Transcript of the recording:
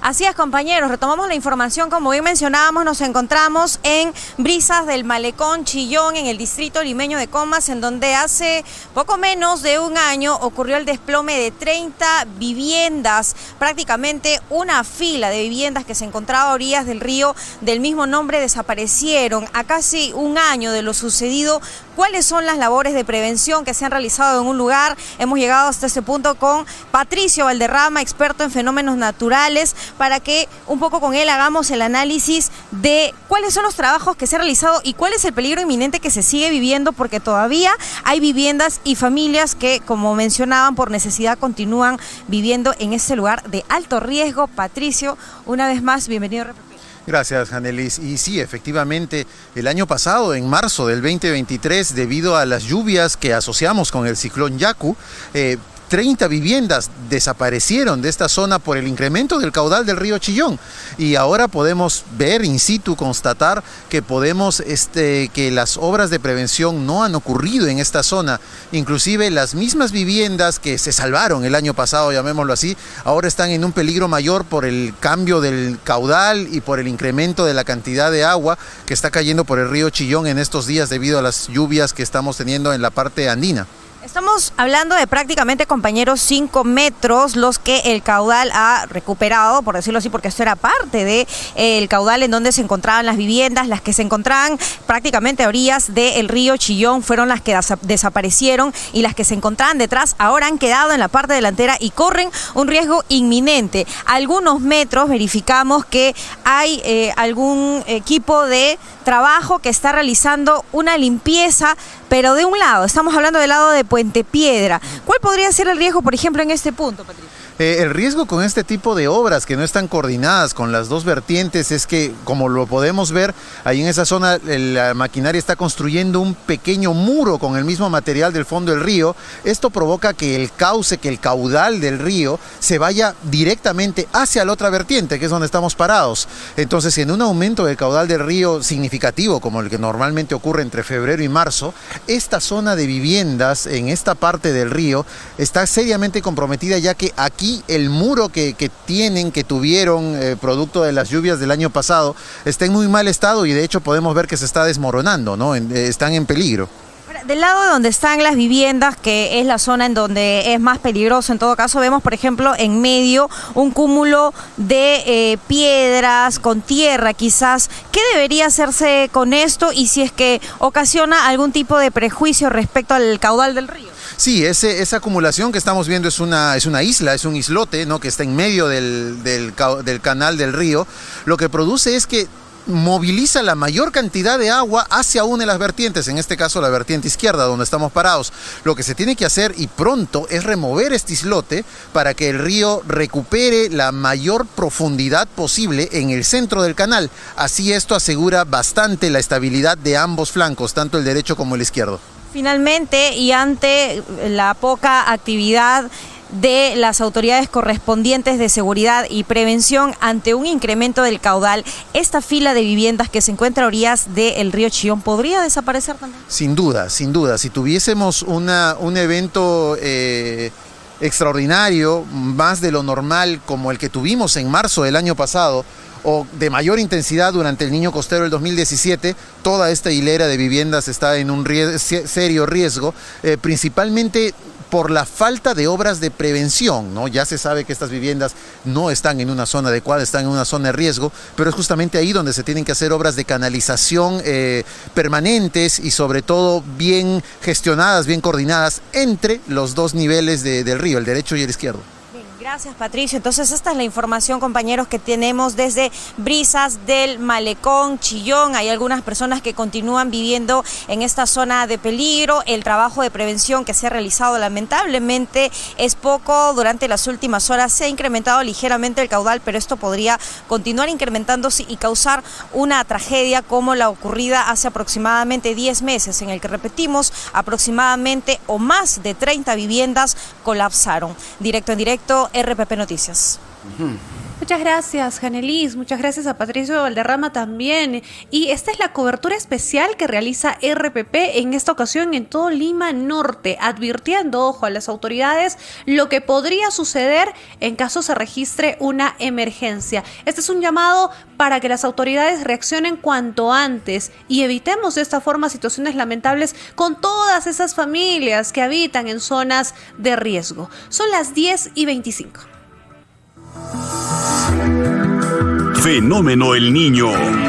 Así es, compañeros, retomamos la información. Como bien mencionábamos, nos encontramos en Brisas del Malecón Chillón, en el distrito limeño de Comas, en donde hace poco menos de un año ocurrió el desplome de 30 viviendas, prácticamente una fila de viviendas que se encontraba a orillas del río del mismo nombre desaparecieron. A casi un año de lo sucedido, ¿cuáles son las labores de prevención que se han realizado en un lugar? Hemos llegado hasta este punto con Patricio Valderrama, experto en fenómenos naturales, para que un poco con él hagamos el análisis de cuáles son los trabajos que se han realizado y cuál es el peligro inminente que se sigue viviendo, porque todavía hay viviendas y familias que, como mencionaban, por necesidad continúan viviendo en este lugar de alto riesgo. Patricio, una vez más, bienvenido a RPP. Gracias, Janelis. Y sí, efectivamente, el año pasado, en marzo del 2023, debido a las lluvias que asociamos con el ciclón Yaku, 30 viviendas desaparecieron de esta zona por el incremento del caudal del río Chillón. Y ahora podemos ver in situ, constatar que que las obras de prevención no han ocurrido en esta zona. Inclusive las mismas viviendas que se salvaron el año pasado, llamémoslo así, ahora están en un peligro mayor por el cambio del caudal y por el incremento de la cantidad de agua que está cayendo por el río Chillón en estos días debido a las lluvias que estamos teniendo en la parte andina. Estamos hablando de prácticamente, compañeros, 5 metros los que el caudal ha recuperado, por decirlo así, porque esto era parte del caudal en donde se encontraban las viviendas. Las que se encontraban prácticamente a orillas del río Chillón fueron las que desaparecieron, y las que se encontraban detrás ahora han quedado en la parte delantera y corren un riesgo inminente. A algunos metros verificamos que hay algún equipo de trabajo que está realizando una limpieza, pero de un lado, estamos hablando del lado de Puente Piedra. ¿Cuál podría ser el riesgo, por ejemplo, en este punto, Patricio? El riesgo con este tipo de obras que no están coordinadas con las dos vertientes es que, como lo podemos ver, ahí en esa zona la maquinaria está construyendo un pequeño muro con el mismo material del fondo del río. Esto provoca que el cauce, que el caudal del río se vaya directamente hacia la otra vertiente, que es donde estamos parados. Entonces, en un aumento del caudal del río significativo, como el que normalmente ocurre entre febrero y marzo, esta zona de viviendas en esta parte del río está seriamente comprometida, ya que aquí el muro que tuvieron producto de las lluvias del año pasado está en muy mal estado, y de hecho podemos ver que se está desmoronando, ¿no? Están en peligro. Del lado de donde están las viviendas, que es la zona en donde es más peligroso, en todo caso, vemos, por ejemplo, en medio un cúmulo de piedras con tierra, quizás. ¿Qué debería hacerse con esto, y si es que ocasiona algún tipo de prejuicio respecto al caudal del río? Sí, esa acumulación que estamos viendo es una isla, es un islote, ¿no?, que está en medio del canal del río. Lo que produce es que moviliza la mayor cantidad de agua hacia una de las vertientes, en este caso la vertiente izquierda, donde estamos parados. Lo que se tiene que hacer, y pronto, es remover este islote para que el río recupere la mayor profundidad posible en el centro del canal. Así esto asegura bastante la estabilidad de ambos flancos, tanto el derecho como el izquierdo. Finalmente, y ante la poca actividad de las autoridades correspondientes de seguridad y prevención ante un incremento del caudal, esta fila de viviendas que se encuentra a orillas del río Chillón podría desaparecer también. Sin duda, sin duda. Si tuviésemos un evento extraordinario, más de lo normal, como el que tuvimos en marzo del año pasado, o de mayor intensidad durante el Niño Costero del 2017, toda esta hilera de viviendas está en un serio riesgo, principalmente por la falta de obras de prevención, ¿no? Ya se sabe que estas viviendas no están en una zona adecuada, están en una zona de riesgo, pero es justamente ahí donde se tienen que hacer obras de canalización permanentes y sobre todo bien gestionadas, bien coordinadas entre los dos niveles del río, el derecho y el izquierdo. Gracias, Patricio. Entonces, esta es la información, compañeros, que tenemos desde Brisas del Malecón Chillón. Hay algunas personas que continúan viviendo en esta zona de peligro. El trabajo de prevención que se ha realizado, lamentablemente, es poco. Durante las últimas horas se ha incrementado ligeramente el caudal, pero esto podría continuar incrementándose y causar una tragedia como la ocurrida hace aproximadamente 10 meses, en el que, repetimos, aproximadamente o más de 30 viviendas colapsaron. Directo en directo, RPP Noticias. Muchas gracias, Janelis. Muchas gracias a Patricio Valderrama también. Y esta es la cobertura especial que realiza RPP en esta ocasión en todo Lima Norte, advirtiendo, ojo, a las autoridades lo que podría suceder en caso se registre una emergencia. Este es un llamado para que las autoridades reaccionen cuanto antes y evitemos de esta forma situaciones lamentables con todas esas familias que habitan en zonas de riesgo. Son las 10:25. Fenómeno El Niño.